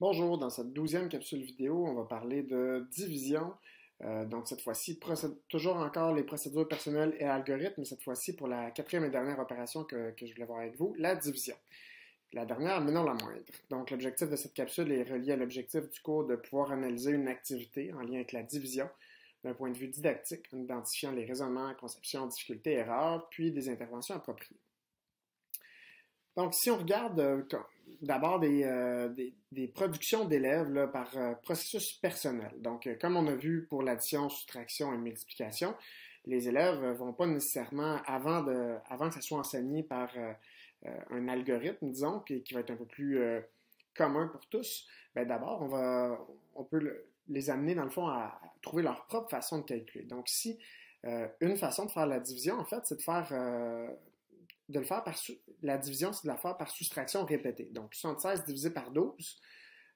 Bonjour, dans cette 12e capsule vidéo, on va parler de division. Donc cette fois-ci, toujours encore les procédures personnelles et algorithmes, mais cette fois-ci pour la quatrième et dernière opération que je voulais voir avec vous, la division. La dernière, mais non la moindre. Donc l'objectif de cette capsule est relié à l'objectif du cours de pouvoir analyser une activité en lien avec la division d'un point de vue didactique, en identifiant les raisonnements, conceptions, difficultés, erreurs, puis des interventions appropriées. Donc, si on regarde d'abord des productions d'élèves là, par processus personnel, donc comme on a vu pour l'addition, soustraction et multiplication, les élèves ne vont pas nécessairement, avant que ça soit enseigné par un algorithme, disons, qui va être un peu plus commun pour tous, ben d'abord, on peut les amener, dans le fond, à trouver leur propre façon de calculer. Donc, si une façon de faire la division, en fait, c'est de le faire la division, c'est de la faire par soustraction répétée. Donc, 76 divisé par 12.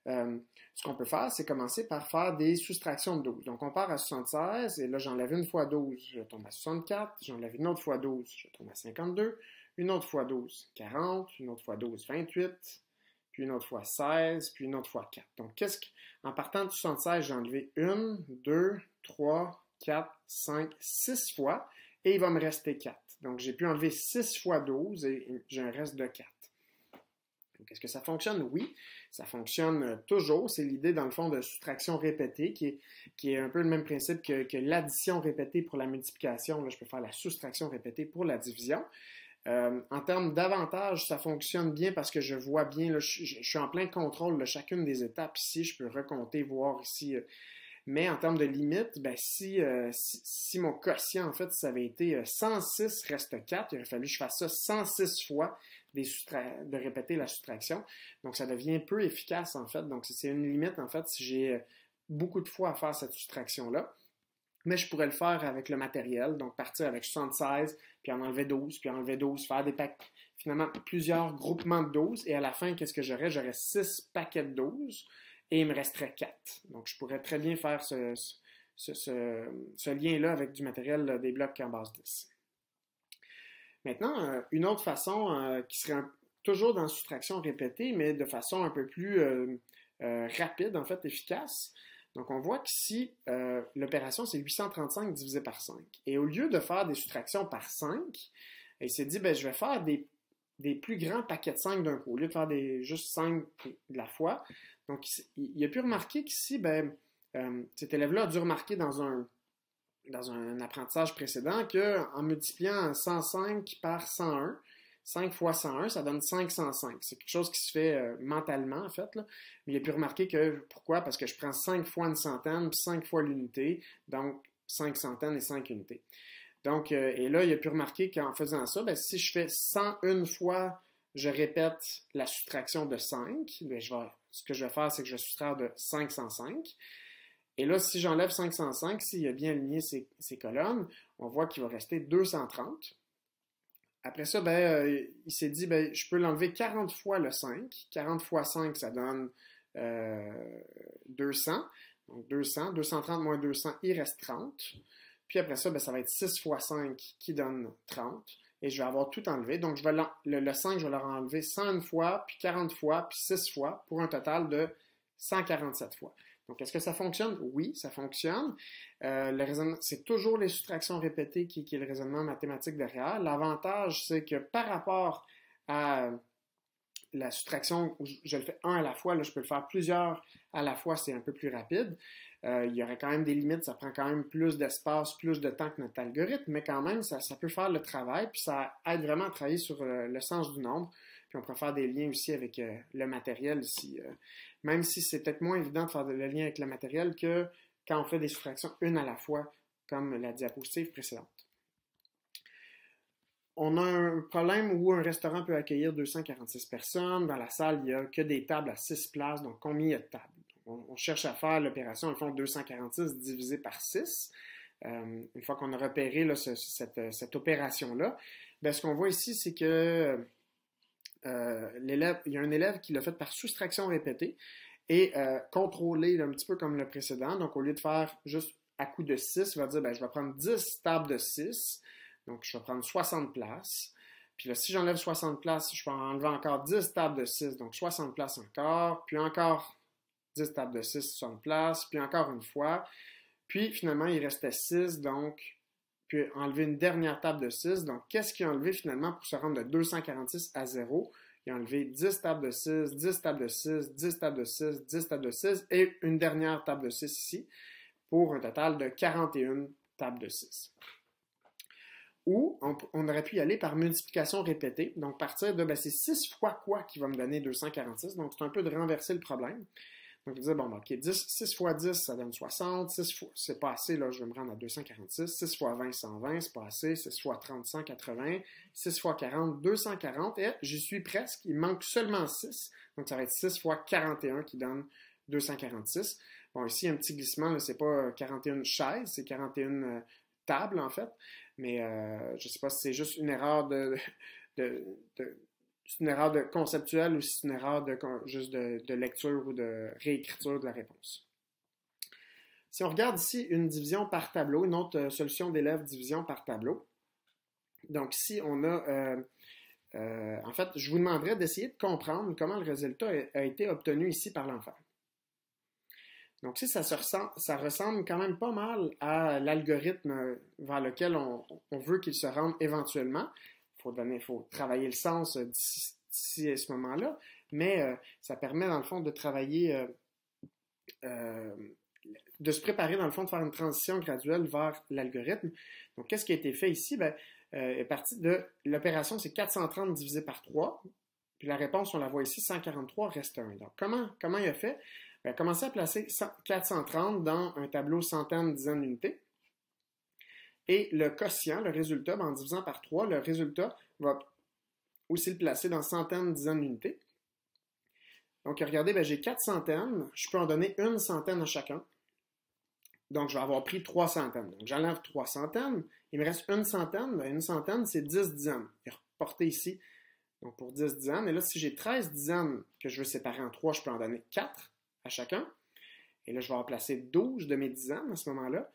Ce qu'on peut faire, c'est commencer par faire des soustractions de 12. Donc, on part à 76, et là, j'enlève une fois 12, je tombe à 64, j'enlève une autre fois 12, je tombe à 52, une autre fois 12, 40, une autre fois 12, 28, puis une autre fois 16, puis une autre fois 4. Donc, en partant de 76, j'ai enlevé 1, 2, 3, 4, 5, 6 fois, et il va me rester 4. Donc, j'ai pu enlever 6 fois 12 et j'ai un reste de 4. Donc, est-ce que ça fonctionne? Oui, ça fonctionne toujours. C'est l'idée, dans le fond, de soustraction répétée qui est un peu le même principe que l'addition répétée pour la multiplication. Là, je peux faire la soustraction répétée pour la division. En termes d'avantages, ça fonctionne bien parce que je vois bien, là, je suis en plein contrôle de chacune des étapes ici. Je peux recompter, voir ici. Mais en termes de limite, ben si mon quotient, en fait, ça avait été 106 reste 4, il aurait fallu que je fasse ça 106 fois de répéter la soustraction. Donc, ça devient peu efficace, en fait. Donc, c'est une limite, en fait, si j'ai beaucoup de fois à faire cette soustraction-là. Mais je pourrais le faire avec le matériel, donc partir avec 76, puis en enlever 12, puis enlever 12, faire finalement plusieurs groupements de 12, et à la fin, qu'est-ce que j'aurais? J'aurais 6 paquets de 12, et il me resterait 4. Donc, je pourrais très bien faire ce lien-là avec du matériel des blocs en base 10. Maintenant, une autre façon qui serait toujours dans soustraction répétée, mais de façon un peu plus rapide, en fait, efficace. Donc, on voit qu'ici, l'opération, c'est 835 divisé par 5. Et au lieu de faire des soustractions par 5, il s'est dit, ben, je vais faire des plus grands paquets de 5 d'un coup, au lieu de faire juste 5 de la fois. Donc, il a pu remarquer qu'ici, ben, cet élève-là a dû remarquer dans un apprentissage précédent qu'en multipliant 105 par 101, 5 fois 101, ça donne 505. C'est quelque chose qui se fait mentalement, en fait. Là. Mais il a pu remarquer que, pourquoi? Parce que je prends 5 fois une centaine, puis 5 fois l'unité, donc 5 centaines et 5 unités. Donc, et là, il a pu remarquer qu'en faisant ça, ben, si je fais 101 fois, je répète la soustraction de 5, ben, ce que je vais faire, c'est que je vais soustraire de 505. Et là, si j'enlève 505, s'il a bien aligné ces colonnes, on voit qu'il va rester 230. Après ça, ben, il s'est dit, ben, je peux l'enlever 40 fois le 5. 40 fois 5, ça donne 200. Donc 200, 230 moins 200, il reste 30. Puis après ça, ben, ça va être 6 fois 5 qui donne 30. Et je vais avoir tout enlevé. Donc le 5, je vais le enlever 101 fois, puis 40 fois, puis 6 fois, pour un total de 147 fois. Donc, est-ce que ça fonctionne? Oui, ça fonctionne. Le raisonnement, c'est toujours les soustractions répétées qui est le raisonnement mathématique derrière. L'avantage, c'est que par rapport à la soustraction où je le fais un à la fois, là, je peux le faire plusieurs à la fois, c'est un peu plus rapide. Il y aurait quand même des limites, ça prend quand même plus d'espace, plus de temps que notre algorithme, mais quand même, ça peut faire le travail, puis ça aide vraiment à travailler sur le sens du nombre. Puis on peut faire des liens aussi avec le matériel ici. Même si c'est peut-être moins évident de faire le lien avec le matériel que quand on fait des soustractions une à la fois, comme la diapositive précédente. On a un problème où un restaurant peut accueillir 246 personnes. Dans la salle, il n'y a que des tables à 6 places. Donc, combien il y a de tables? On cherche à faire l'opération, au fond, 246 divisé par 6. Une fois qu'on a repéré là, cette opération-là, ben, ce qu'on voit ici, c'est que il y a un élève qui l'a fait par soustraction répétée et contrôlé là, un petit peu comme le précédent. Donc, au lieu de faire juste à coup de 6, il va dire, ben, je vais prendre 10 tables de 6. Donc, je vais prendre 60 places. Puis là, si j'enlève 60 places, je peux enlever encore 10 tables de 6. Donc, 60 places encore. Puis encore 10 tables de 6 sur une place, puis encore une fois. Puis finalement, il restait 6, donc, puis enlever une dernière table de 6. Donc, qu'est-ce qu'il a enlevé finalement pour se rendre de 246 à 0? Il a enlevé 10 tables de 6, 10 tables de 6, 10 tables de 6, 10 tables de 6 et une dernière table de 6 ici, pour un total de 41 tables de 6. Ou on aurait pu y aller par multiplication répétée. Donc, partir de, c'est 6 fois quoi qui va me donner 246. Donc, c'est un peu de renverser le problème. Donc, je disais, bon, OK, 6 fois 10, ça donne 60. 6 fois, c'est pas assez, là, je vais me rendre à 246. 6 fois 20, 120, c'est pas assez. 6 fois 30, 180. 6 fois 40, 240. Et j'y suis presque. Il manque seulement 6. Donc, ça va être 6 fois 41 qui donne 246. Bon, ici, il y a un petit glissement, là, c'est pas 41 chaises, c'est 41 tables, en fait. Mais je ne sais pas si c'est juste une erreur c'est une erreur conceptuelle ou si c'est une erreur juste de lecture ou de réécriture de la réponse. Si on regarde ici une division par tableau, une autre solution d'élèves division par tableau. Donc ici, on a, en fait, je vous demanderais d'essayer de comprendre comment le résultat a été obtenu ici par l'enfant. Donc, si ça ressemble quand même pas mal à l'algorithme vers lequel on veut qu'il se rende éventuellement. Il faut travailler le sens d'ici à ce moment-là, mais ça permet, dans le fond, de travailler, de se préparer, dans le fond, de faire une transition graduelle vers l'algorithme. Donc, qu'est-ce qui a été fait ici? Est parti de l'opération, c'est 430 divisé par 3. Puis la réponse, on la voit ici, 143 reste 1. Donc, comment il a fait? Il a commencé à placer 430 dans un tableau centaines, dizaines d'unités. Et le quotient, le résultat, en divisant par 3, le résultat va aussi le placer dans centaines, dizaines d'unités. Donc, regardez, j'ai 4 centaines. Je peux en donner une centaine à chacun. Donc, je vais avoir pris 3 centaines. Donc, j'enlève 3 centaines. Il me reste une centaine. Une centaine, c'est 10 dizaines. Il est reporté ici. Donc, pour 10 dizaines. Et là, si j'ai 13 dizaines que je veux séparer en 3, je peux en donner 4 à chacun. Et là, je vais remplacer 12 de mes dizaines à ce moment-là.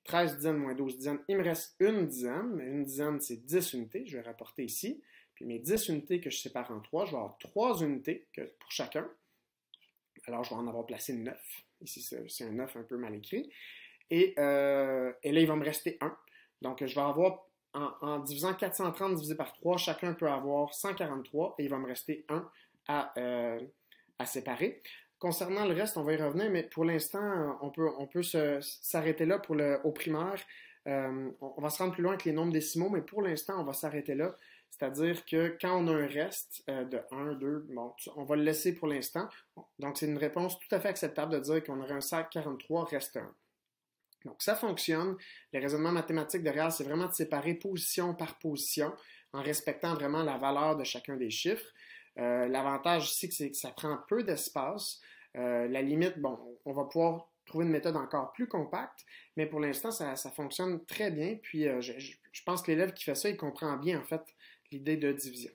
13 dizaines moins 12 dizaines, il me reste une dizaine. Une dizaine, c'est 10 unités. Je vais rapporter ici. Puis mes 10 unités que je sépare en 3, je vais avoir 3 unités pour chacun. Alors, je vais en avoir placé 9. Ici, c'est un 9 un peu mal écrit. Et là, il va me rester 1. Donc, je vais avoir, en divisant 430 divisé par 3, chacun peut avoir 143 et il va me rester 1 à séparer. Concernant le reste, on va y revenir, mais pour l'instant, on peut s'arrêter là au primaire. On va se rendre plus loin avec les nombres décimaux, mais pour l'instant, on va s'arrêter là. C'est-à-dire que quand on a un reste de 1, 2, bon, on va le laisser pour l'instant. Donc, c'est une réponse tout à fait acceptable de dire qu'on aurait un sac 43 reste 1. Donc, ça fonctionne. Les raisonnements mathématiques derrière, c'est vraiment de séparer position par position en respectant vraiment la valeur de chacun des chiffres. L'avantage ici, c'est que ça prend peu d'espace. La limite, bon, on va pouvoir trouver une méthode encore plus compacte, mais pour l'instant, ça fonctionne très bien. Puis, je pense que l'élève qui fait ça, il comprend bien, en fait, l'idée de division.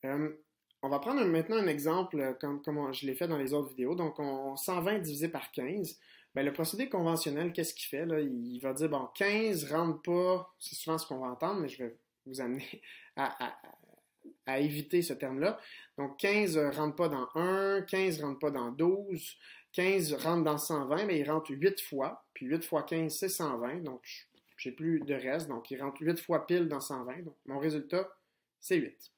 On va prendre maintenant un exemple, comme je l'ai fait dans les autres vidéos. Donc, 120 divisé par 15. Le procédé conventionnel, qu'est-ce qu'il fait? Là? Il va dire, bon, 15 ne rentre pas, c'est souvent ce qu'on va entendre, mais je vais vous amener à éviter ce terme-là. Donc, 15 ne rentre pas dans 1, 15 ne rentre pas dans 12, 15 rentre dans 120, mais il rentre 8 fois. Puis 8 fois 15, c'est 120, donc j'ai plus de reste. Donc, il rentre 8 fois pile dans 120. Donc, mon résultat, c'est 8.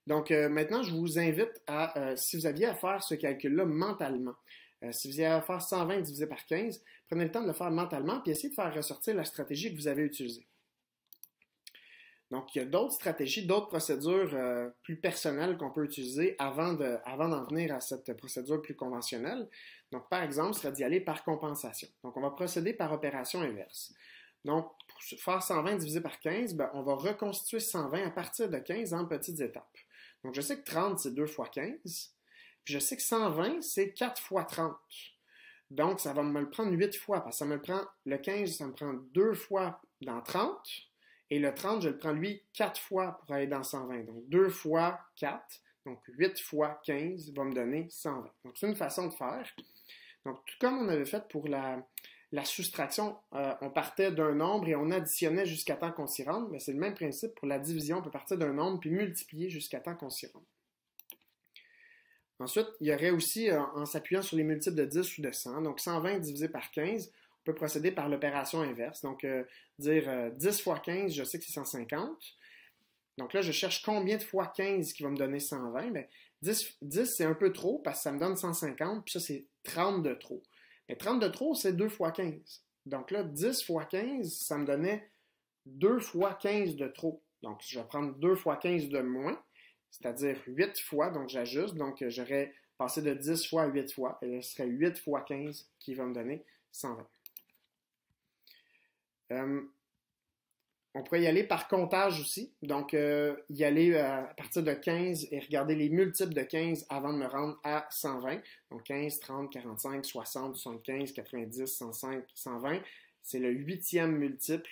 Donc, maintenant, je vous invite à, si vous aviez à faire ce calcul-là mentalement, si vous aviez à faire 120 divisé par 15, prenez le temps de le faire mentalement, puis essayez de faire ressortir la stratégie que vous avez utilisée. Donc, il y a d'autres stratégies, d'autres procédures plus personnelles qu'on peut utiliser avant d'en venir à cette procédure plus conventionnelle. Donc, par exemple, ce serait d'y aller par compensation. Donc, on va procéder par opération inverse. Donc, pour faire 120 divisé par 15, on va reconstituer 120 à partir de 15 en petites étapes. Donc, je sais que 30, c'est 2 fois 15. Puis, je sais que 120, c'est 4 fois 30. Donc, ça va me le prendre 8 fois, parce que ça me prend, le 15, ça me prend 2 fois dans 30. Et le 30, je le prends, lui, 4 fois pour aller dans 120. Donc, 2 fois 4, donc 8 fois 15 va me donner 120. Donc, c'est une façon de faire. Donc, tout comme on avait fait pour la soustraction, on partait d'un nombre et on additionnait jusqu'à temps qu'on s'y rende. Mais c'est le même principe pour la division. On peut partir d'un nombre puis multiplier jusqu'à temps qu'on s'y rende. Ensuite, il y aurait aussi, en s'appuyant sur les multiples de 10 ou de 100, donc 120 divisé par 15, on peut procéder par l'opération inverse. Donc, dire 10 fois 15, je sais que c'est 150. Donc là, je cherche combien de fois 15 qui va me donner 120. Bien, 10 c'est un peu trop parce que ça me donne 150, puis ça, c'est 30 de trop. Mais 30 de trop, c'est 2 fois 15. Donc là, 10 fois 15, ça me donnait 2 fois 15 de trop. Donc, je vais prendre 2 fois 15 de moins, c'est-à-dire 8 fois, donc j'ajuste. Donc, j'aurais passé de 10 fois à 8 fois, et là, ce serait 8 fois 15 qui va me donner 120. On pourrait y aller par comptage aussi. Donc, y aller à partir de 15 et regarder les multiples de 15 avant de me rendre à 120. Donc, 15, 30, 45, 60, 75, 90, 105, 120. C'est le 8e multiple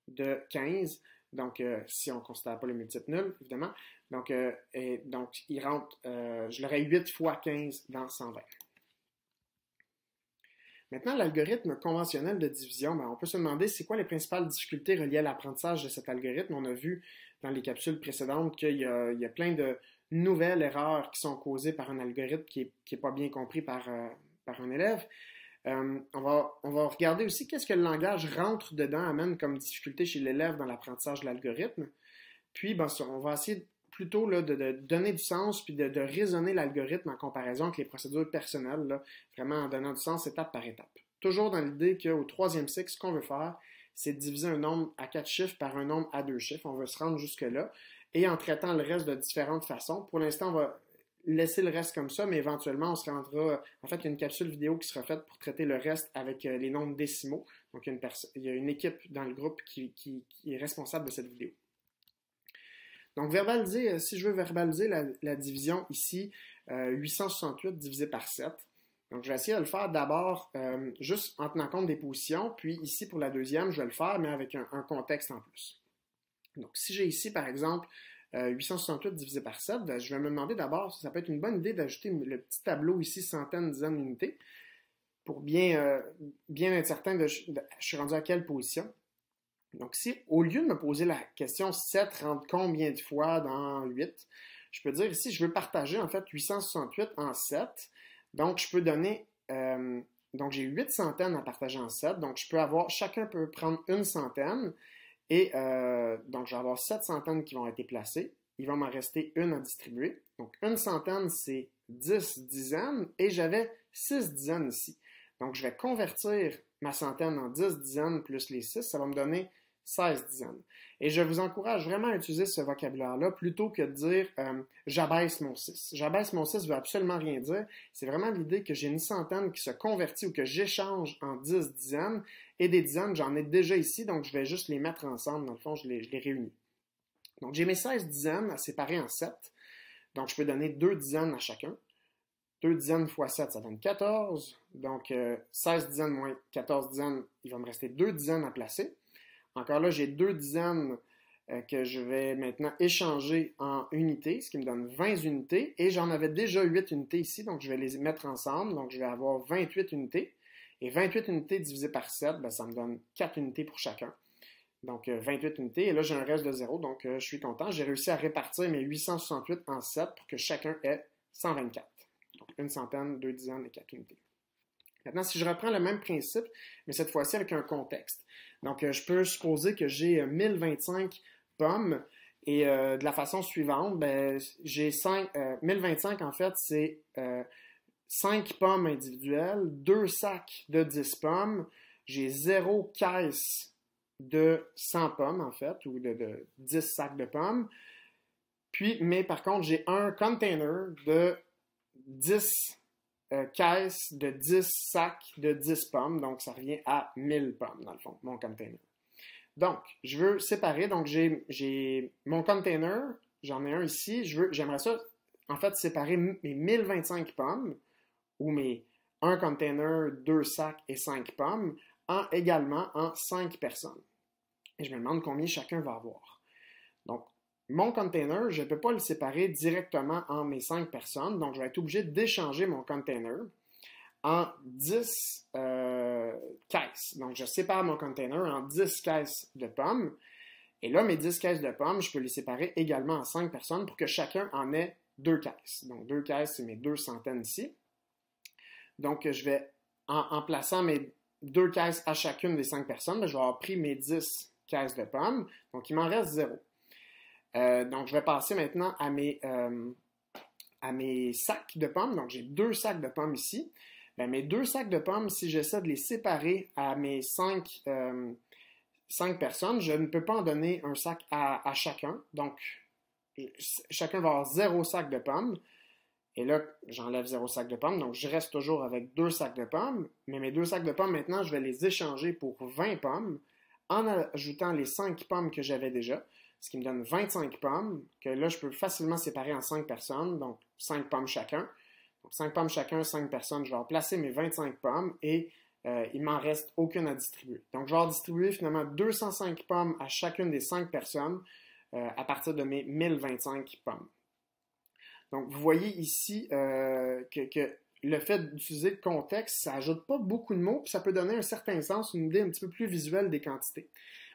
de 15. Donc, si on ne considère pas le multiple nul, évidemment. Donc, il rentre, je l'aurais 8 fois 15 dans 120. Maintenant, l'algorithme conventionnel de division, on peut se demander c'est quoi les principales difficultés reliées à l'apprentissage de cet algorithme. On a vu dans les capsules précédentes qu'il y a plein de nouvelles erreurs qui sont causées par un algorithme qui n'est pas bien compris par un élève. On va regarder aussi qu'est-ce que le langage rentre dedans, amène comme difficulté chez l'élève dans l'apprentissage de l'algorithme. Puis, on va essayer plutôt là, de donner du sens puis de raisonner l'algorithme en comparaison avec les procédures personnelles, là, vraiment en donnant du sens étape par étape. Toujours dans l'idée qu'au 3e cycle, ce qu'on veut faire, c'est de diviser un nombre à 4 chiffres par un nombre à 2 chiffres. On veut se rendre jusque-là et en traitant le reste de différentes façons. Pour l'instant, on va laisser le reste comme ça, mais éventuellement, on se rendra... En fait, il y a une capsule vidéo qui sera faite pour traiter le reste avec les nombres décimaux. Donc, il y a une équipe dans le groupe qui est responsable de cette vidéo. Donc, verbaliser, si je veux verbaliser la division ici, 868 divisé par 7. Donc, je vais essayer de le faire d'abord juste en tenant compte des positions, puis ici, pour la deuxième, je vais le faire, mais avec un contexte en plus. Donc, si j'ai ici, par exemple, 868 divisé par 7, je vais me demander d'abord si ça peut être une bonne idée d'ajouter le petit tableau ici, centaines, dizaines d'unités, pour bien être certain de je suis rendu à quelle position. Donc, si au lieu de me poser la question 7 rentre combien de fois dans 8, je peux dire ici, je veux partager en fait 868 en 7. Donc, je peux donner, donc j'ai 8 centaines à partager en 7. Donc, chacun peut prendre une centaine. Et donc, je vais avoir 7 centaines qui vont être placées. Il va m'en rester une à distribuer. Donc, une centaine, c'est 10 dizaines. Et j'avais 6 dizaines ici. Donc, je vais convertir ma centaine en 10 dizaines plus les 6. Ça va me donner 16 dizaines. Et je vous encourage vraiment à utiliser ce vocabulaire-là plutôt que de dire j'abaisse mon 6. J'abaisse mon 6 ne veut absolument rien dire. C'est vraiment l'idée que j'ai une centaine qui se convertit ou que j'échange en 10 dizaines. Et des dizaines, j'en ai déjà ici, donc je vais juste les mettre ensemble. Dans le fond, je les réunis. Donc, j'ai mes 16 dizaines à séparer en 7. Donc, je peux donner 2 dizaines à chacun. 2 dizaines fois 7, ça donne 14. Donc, 16 dizaines moins 14 dizaines, il va me rester 2 dizaines à placer. Encore là, j'ai 2 dizaines que je vais maintenant échanger en unités, ce qui me donne 20 unités. Et j'en avais déjà 8 unités ici, donc je vais les mettre ensemble. Donc, je vais avoir 28 unités. Et 28 unités divisé par 7, ça me donne 4 unités pour chacun. Donc, 28 unités. Et là, j'ai un reste de 0, donc je suis content. J'ai réussi à répartir mes 868 en 7 pour que chacun ait 124. Donc, une centaine, 2 dizaines et 4 unités. Maintenant, si je reprends le même principe, mais cette fois-ci avec un contexte. Donc, je peux supposer que j'ai 1025 pommes et de la façon suivante, j'ai 1025 en fait, c'est 5 pommes individuelles, 2 sacs de 10 pommes, j'ai 0 caisse de 100 pommes en fait, ou de 10 sacs de pommes. Mais par contre, j'ai un container de 10 caisse de 10 sacs de 10 pommes, donc ça revient à 1000 pommes dans le fond, mon container. Donc, je veux séparer, donc j'ai mon container, j'en ai un ici, j'aimerais ça, en fait, séparer mes 1025 pommes, ou mes 1 container, 2 sacs et 5 pommes, également en 5 personnes. Et je me demande combien chacun va avoir. Donc, mon container, je ne peux pas le séparer directement en mes 5 personnes, donc je vais être obligé d'échanger mon container en 10 caisses. Donc, je sépare mon container en 10 caisses de pommes. Et là, mes 10 caisses de pommes, je peux les séparer également en 5 personnes pour que chacun en ait 2 caisses. Donc, 2 caisses, c'est mes 2 centaines ici. Donc, je vais, en plaçant mes 2 caisses à chacune des 5 personnes, je vais avoir pris mes 10 caisses de pommes. Donc, il m'en reste 0. Donc, je vais passer maintenant à mes sacs de pommes. Donc, j'ai 2 sacs de pommes ici. Bien, mes 2 sacs de pommes, si j'essaie de les séparer à mes 5 personnes, je ne peux pas en donner un sac à chacun. Donc, chacun va avoir 0 sac de pommes. Et là, j'enlève 0 sac de pommes. Donc, je reste toujours avec 2 sacs de pommes. Mais mes 2 sacs de pommes, maintenant, je vais les échanger pour 20 pommes en ajoutant les 5 pommes que j'avais déjà. Ce qui me donne 25 pommes, que là, je peux facilement séparer en 5 personnes. Donc, 5 pommes chacun. Donc, 5 pommes chacun, 5 personnes. Je vais placer mes 25 pommes et il ne m'en reste aucune à distribuer. Donc, je vais distribuer finalement 205 pommes à chacune des 5 personnes à partir de mes 1025 pommes. Donc, vous voyez ici que le fait d'utiliser le contexte, ça n'ajoute pas beaucoup de mots, puis ça peut donner un certain sens, une idée un petit peu plus visuelle des quantités.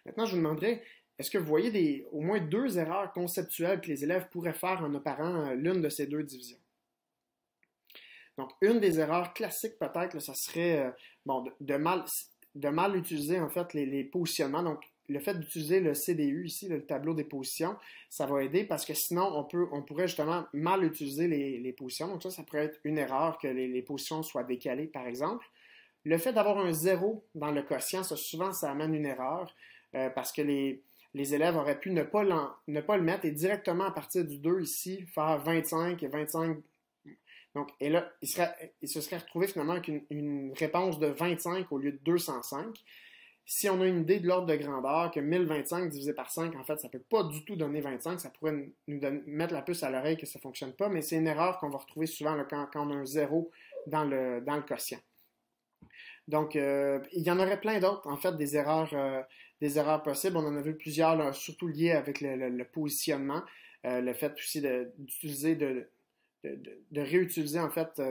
Maintenant, je vous demanderais, est-ce que vous voyez au moins 2 erreurs conceptuelles que les élèves pourraient faire en opérant l'une de ces 2 divisions? Donc, une des erreurs classiques peut-être, là, ça serait de mal utiliser en fait les positionnements. Donc, le fait d'utiliser le CDU ici, le tableau des positions, ça va aider parce que sinon, on pourrait justement mal utiliser les positions. Donc ça pourrait être une erreur que les positions soient décalées, par exemple. Le fait d'avoir un 0 dans le quotient, souvent, ça amène une erreur parce que les élèves auraient pu ne pas le mettre et directement à partir du 2 ici, faire 25 et 25. Donc, et là, il se serait retrouvé finalement avec une réponse de 25 au lieu de 205. Si on a une idée de l'ordre de grandeur, que 1025 divisé par 5, en fait, ça ne peut pas du tout donner 25, ça pourrait mettre la puce à l'oreille que ça ne fonctionne pas, mais c'est une erreur qu'on va retrouver souvent là, quand on a un 0 dans le quotient. Donc, il y en aurait plein d'autres, en fait, des erreurs possibles. On en a vu plusieurs, là, surtout liées avec le positionnement, le fait aussi d'utiliser, de réutiliser, en fait,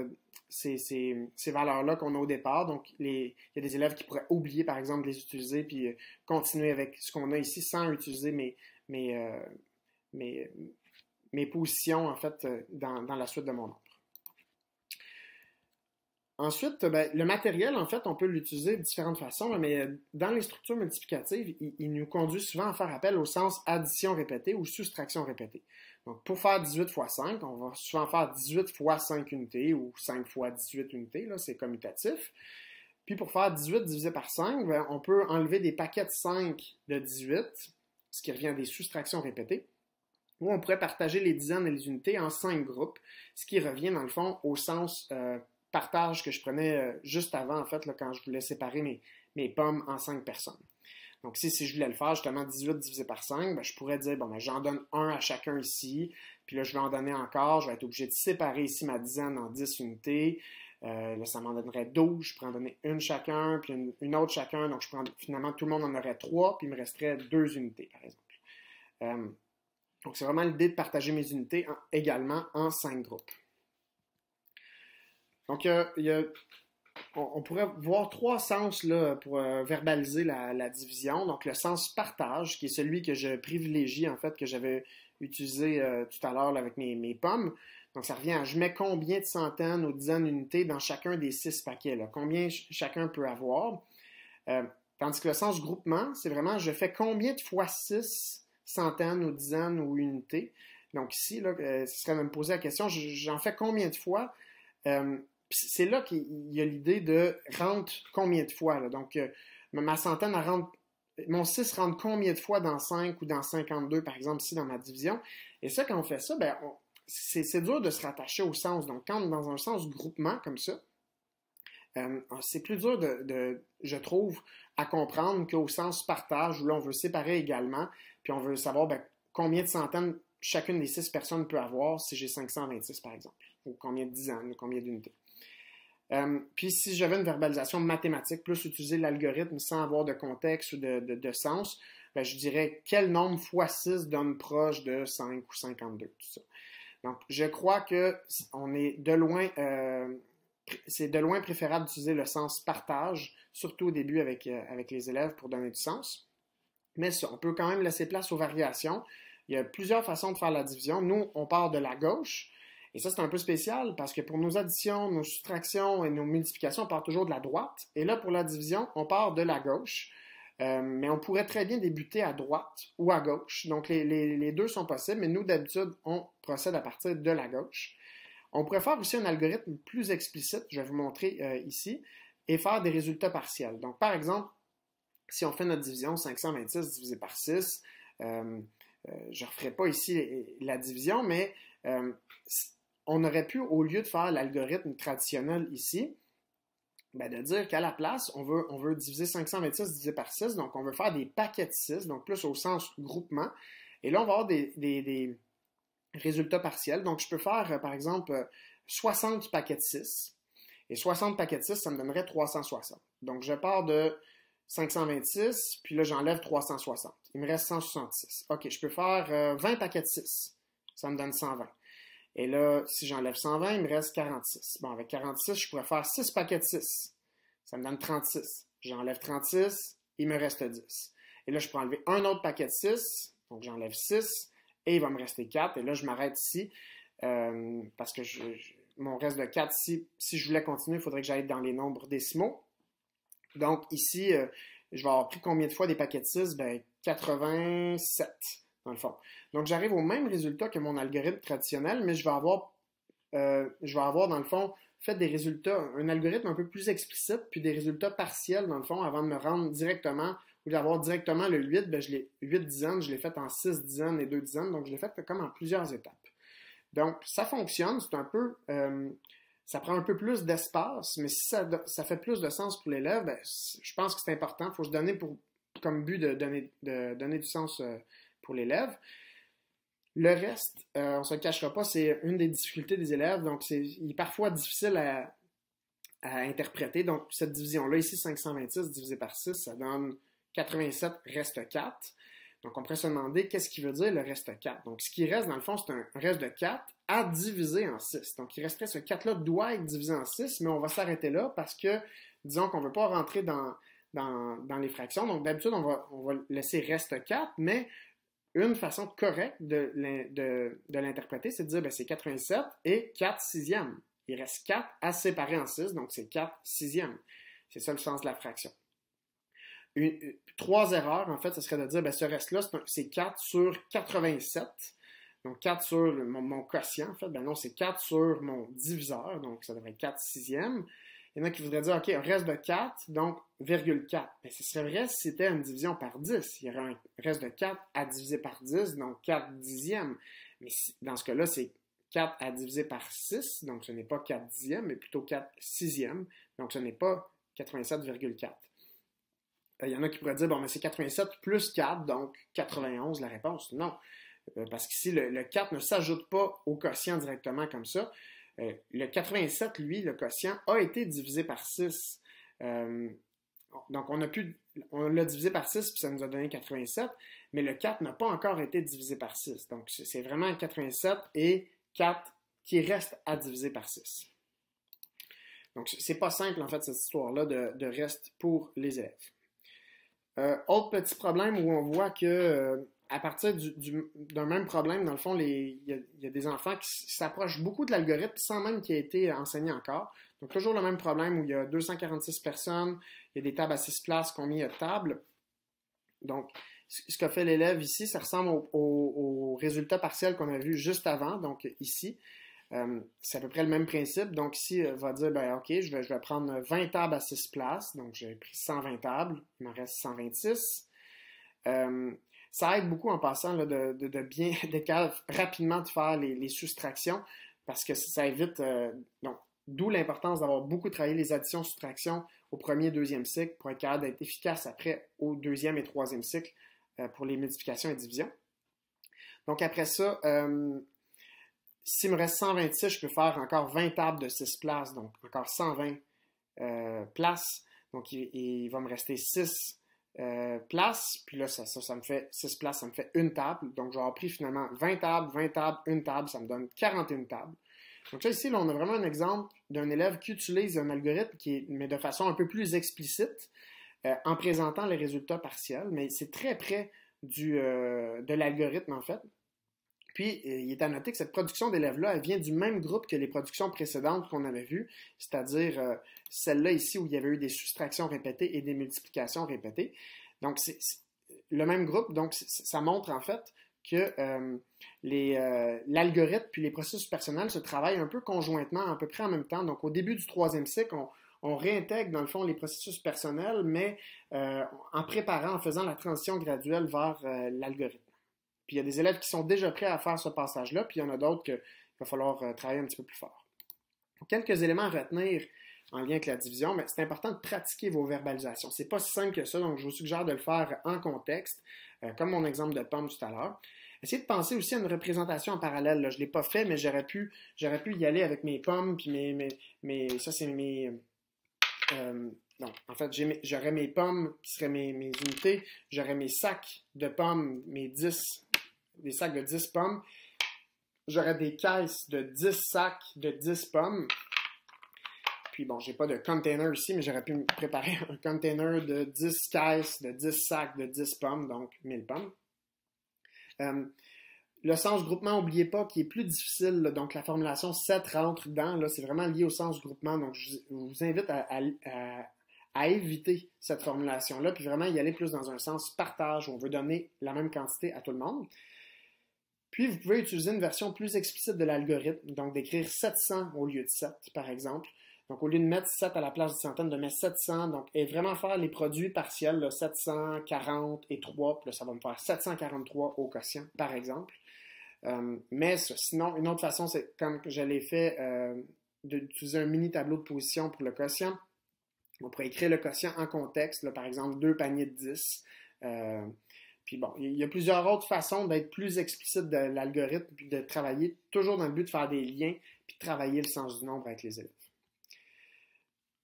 ces valeurs-là qu'on a au départ. Donc, il y a des élèves qui pourraient oublier, par exemple, de les utiliser puis continuer avec ce qu'on a ici sans utiliser mes positions, en fait, dans la suite de mon nombre. Ensuite, le matériel, en fait, on peut l'utiliser de différentes façons, mais dans les structures multiplicatives, il nous conduit souvent à faire appel au sens addition répétée ou soustraction répétée. Donc, pour faire 18 fois 5, on va souvent faire 18 fois 5 unités ou 5 fois 18 unités, là, c'est commutatif. Puis pour faire 18 divisé par 5, on peut enlever des paquets de 5 de 18, ce qui revient à des soustractions répétées, ou on pourrait partager les dizaines et les unités en 5 groupes, ce qui revient dans le fond au sens partage que je prenais juste avant, en fait, là, quand je voulais séparer mes pommes en 5 personnes. Donc, si je voulais le faire, justement, 18 divisé par 5, je pourrais dire, j'en donne 1 à chacun ici, puis là, je vais en donner encore, je vais être obligé de séparer ici ma dizaine en 10 unités, là, ça m'en donnerait 12, je pourrais en donner une chacun, puis une autre chacun, donc finalement, tout le monde en aurait 3, puis il me resterait 2 unités, par exemple. Donc, c'est vraiment l'idée de partager mes unités également en 5 groupes. Donc, on pourrait voir 3 sens là, pour verbaliser la division. Donc, le sens partage, qui est celui que je privilégie, en fait, que j'avais utilisé tout à l'heure là, avec mes pommes. Donc, ça revient à je mets combien de centaines ou dizaines d'unités dans chacun des 6 paquets. Là, combien chacun peut avoir. Tandis que le sens groupement, c'est vraiment je fais combien de fois 6 centaines ou dizaines ou unités. Donc, ici, là, ce serait de me poser la question, j'en fais combien de fois? C'est là qu'il y a l'idée de rentre combien de fois. Là. Donc, ma centaine, mon 6 rentre combien de fois dans 5 ou dans 52, par exemple, ici dans ma division. Et ça, quand on fait ça, c'est dur de se rattacher au sens. Donc, quand dans un sens groupement comme ça, c'est plus dur je trouve, à comprendre qu'au sens partage, où là, on veut séparer également, puis on veut savoir combien de centaines chacune des 6 personnes peut avoir si j'ai 526, par exemple, ou combien de dizaines, ou combien d'unités. Puis si j'avais une verbalisation mathématique, plus utiliser l'algorithme sans avoir de contexte ou de sens, je dirais quel nombre fois 6 donne proche de 5 ou 52, tout ça. Donc, je crois que c'est de loin préférable d'utiliser le sens partage, surtout au début avec les élèves pour donner du sens. Mais ça, on peut quand même laisser place aux variations. Il y a plusieurs façons de faire la division. Nous, on part de la gauche. Et ça, c'est un peu spécial parce que pour nos additions, nos soustractions et nos multiplications, on part toujours de la droite. Et là, pour la division, on part de la gauche. Mais on pourrait très bien débuter à droite ou à gauche. Donc, les deux sont possibles, mais nous, d'habitude, on procède à partir de la gauche. On pourrait faire aussi un algorithme plus explicite, je vais vous montrer ici, et faire des résultats partiels. Donc, par exemple, si on fait notre division 526 divisé par 6, je ne referai pas ici la division, mais on aurait pu, au lieu de faire l'algorithme traditionnel ici, ben de dire qu'à la place, on veut diviser 526 divisé par 6, donc on veut faire des paquets de 6, donc plus au sens groupement. Et là, on va avoir des résultats partiels. Donc, je peux faire, par exemple, 60 paquets de 6. Et 60 paquets de 6, ça me donnerait 360. Donc, je pars de 526, puis là, j'enlève 360. Il me reste 166. OK, je peux faire 20 paquets de 6. Ça me donne 120. Et là, si j'enlève 120, il me reste 46. Bon, avec 46, je pourrais faire 6 paquets de 6. Ça me donne 36. J'enlève 36, il me reste 10. Et là, je peux enlever un autre paquet de 6. Donc, j'enlève 6 et il va me rester 4. Et là, je m'arrête ici parce que mon reste de 4, si je voulais continuer, il faudrait que j'aille dans les nombres décimaux. Donc, ici, je vais avoir pris combien de fois des paquets de 6? Ben, 87. Dans le fond. Donc, j'arrive au même résultat que mon algorithme traditionnel, mais je vais avoir, dans le fond, fait des résultats, un algorithme un peu plus explicite, puis des résultats partiels, dans le fond, avant de me rendre directement, au lieu d'avoir directement le 8, ben, 8 dizaines, je l'ai fait en 6 dizaines et 2 dizaines, donc je l'ai fait comme en plusieurs étapes. Donc, ça fonctionne, c'est un peu, ça prend un peu plus d'espace, mais si ça fait plus de sens pour l'élève, ben, je pense que c'est important, il faut se donner comme but de donner du sens pour l'élève. Le reste, on ne se le cachera pas, c'est une des difficultés des élèves, donc il est parfois difficile à interpréter. Donc, cette division-là, ici, 526 divisé par 6, ça donne 87 reste 4. Donc, on pourrait se demander qu'est-ce qui veut dire le reste 4. Donc, ce qui reste, dans le fond, c'est un reste de 4 à diviser en 6. Donc, il resterait ce 4-là doit être divisé en 6, mais on va s'arrêter là parce que, disons qu'on ne veut pas rentrer dans les fractions. Donc, d'habitude, on va laisser reste 4, mais une façon correcte de l'interpréter, c'est de dire, ben, c'est 87 et 4 sixièmes. Il reste 4 à séparer en 6, donc c'est 4 sixièmes. C'est ça le sens de la fraction. 3 erreurs, en fait, ce serait de dire, ben, ce reste-là, c'est 4 sur 87. Donc, 4 sur mon quotient, en fait. Ben non, c'est 4 sur mon diviseur, donc ça devrait être 4 sixièmes. Il y en a qui voudraient dire, OK, un reste de 4, donc 0,4. Mais ce serait vrai si c'était une division par 10. Il y aurait un reste de 4 à diviser par 10, donc 4 dixièmes. Mais dans ce cas-là, c'est 4 à diviser par 6, donc ce n'est pas 4 dixièmes, mais plutôt 4 sixièmes. Donc ce n'est pas 87,4. Il y en a qui pourraient dire, bon, mais c'est 87 plus 4, donc 91 la réponse. Non, parce qu'ici, le 4 ne s'ajoute pas au quotient directement comme ça. Le 87, lui, le quotient, a été divisé par 6. Donc, on l'a divisé par 6, puis ça nous a donné 87, mais le 4 n'a pas encore été divisé par 6. Donc, c'est vraiment 87 et 4 qui restent à diviser par 6. Donc, c'est pas simple, en fait, cette histoire-là de reste pour les élèves. Autre petit problème où on voit que à partir d'un même problème, dans le fond, il y a des enfants qui s'approchent beaucoup de l'algorithme sans même qu'il ait été enseigné encore. Donc, toujours le même problème où il y a 246 personnes, il y a des tables à 6 places, combien il y a de tables. Donc, ce qu'a fait l'élève ici, ça ressemble au résultat partiel qu'on a vu juste avant, donc ici. C'est à peu près le même principe. Donc ici, il va dire, ben, OK, je vais prendre 20 tables à 6 places. Donc, j'ai pris 120 tables. Il m'en reste 126. Ça aide beaucoup en passant là, d'être rapidement de faire les soustractions parce que ça évite... donc, d'où l'importance d'avoir beaucoup travaillé les additions-soustractions au premier et deuxième cycle pour être capable d'être efficace après au deuxième et troisième cycle pour les multiplications et divisions. Donc, après ça... s'il me reste 126, je peux faire encore 20 tables de 6 places, donc encore 120 places. Donc, il va me rester 6 places. Puis là, ça me fait 6 places, ça me fait une table. Donc, je vais avoir pris finalement 20 tables, une table, ça me donne 41 tables. Donc là, ici, on a vraiment un exemple d'un élève qui utilise un algorithme mais de façon un peu plus explicite en présentant les résultats partiels. Mais c'est très près de l'algorithme, en fait. Puis, il est à noter que cette production d'élèves-là, elle vient du même groupe que les productions précédentes qu'on avait vues, c'est-à-dire celle-là ici où il y avait eu des soustractions répétées et des multiplications répétées. Donc, c'est le même groupe. Donc, ça montre en fait que l'algorithme puis les processus personnels se travaillent un peu conjointement, à peu près en même temps. Donc, au début du troisième cycle, on réintègre, dans le fond, les processus personnels, mais en préparant, en faisant la transition graduelle vers l'algorithme. Puis il y a des élèves qui sont déjà prêts à faire ce passage-là, puis il y en a d'autres qu'il va falloir travailler un petit peu plus fort. Donc, quelques éléments à retenir en lien avec la division, mais c'est important de pratiquer vos verbalisations. C'est pas si simple que ça, donc je vous suggère de le faire en contexte, comme mon exemple de pomme tout à l'heure. Essayez de penser aussi à une représentation en parallèle. Là. Je ne l'ai pas fait, mais j'aurais pu y aller avec mes pommes, puis ça c'est mes... non, en fait, j'aurais mes pommes qui seraient mes unités, j'aurais mes sacs de pommes, des sacs de 10 pommes, j'aurais des caisses de 10 sacs de 10 pommes. Puis bon, j'ai pas de container ici, mais j'aurais pu me préparer un container de 10 caisses, de 10 sacs, de 10 pommes, donc 1000 pommes. Le sens groupement, n'oubliez pas, qui est plus difficile, là, donc la formulation 7 rentre dans, là, c'est vraiment lié au sens groupement, donc je vous invite à éviter cette formulation-là, puis vraiment y aller plus dans un sens partage, où on veut donner la même quantité à tout le monde. Puis, vous pouvez utiliser une version plus explicite de l'algorithme, donc d'écrire 700 au lieu de 7, par exemple. Donc, au lieu de mettre 7 à la place de centaines, de mettre 700, donc, et vraiment faire les produits partiels, là, 740 et 3, puis là, ça va me faire 743 au quotient, par exemple. Mais sinon, une autre façon, c'est comme je l'ai fait, d'utiliser un mini tableau de position pour le quotient. On pourrait écrire le quotient en contexte, là, par exemple, 2 paniers de 10. Puis bon, il y a plusieurs autres façons d'être plus explicite de l'algorithme, puis de travailler toujours dans le but de faire des liens, puis de travailler le sens du nombre avec les élèves.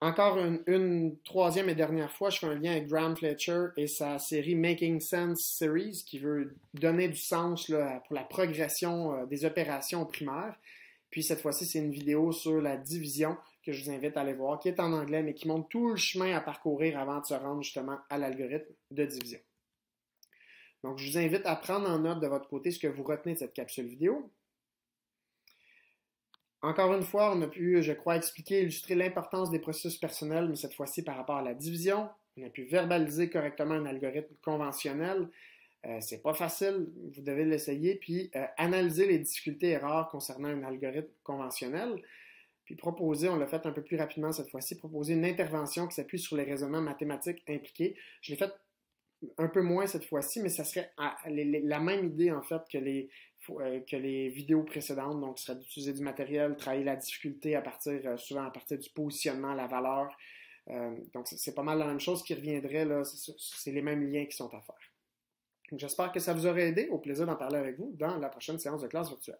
Encore une troisième et dernière fois, je fais un lien avec Graham Fletcher et sa série Making Sense Series, qui veut donner du sens là, pour la progression des opérations primaires. Puis cette fois-ci, c'est une vidéo sur la division que je vous invite à aller voir, qui est en anglais, mais qui montre tout le chemin à parcourir avant de se rendre justement à l'algorithme de division. Donc, je vous invite à prendre en note de votre côté ce que vous retenez de cette capsule vidéo. Encore une fois, on a pu, je crois, expliquer et illustrer l'importance des processus personnels, mais cette fois-ci par rapport à la division. On a pu verbaliser correctement un algorithme conventionnel. C'est pas facile, vous devez l'essayer, puis analyser les difficultés et erreurs concernant un algorithme conventionnel. Puis proposer, on l'a fait un peu plus rapidement cette fois-ci, proposer une intervention qui s'appuie sur les raisonnements mathématiques impliqués. Je l'ai fait un peu moins cette fois-ci, mais ça serait la même idée en fait que les vidéos précédentes, donc ce serait d'utiliser du matériel, travailler la difficulté souvent à partir du positionnement, la valeur. Donc c'est pas mal la même chose qui reviendrait, là, c'est les mêmes liens qui sont à faire. J'espère que ça vous aura aidé. Au plaisir d'en parler avec vous dans la prochaine séance de classe virtuelle.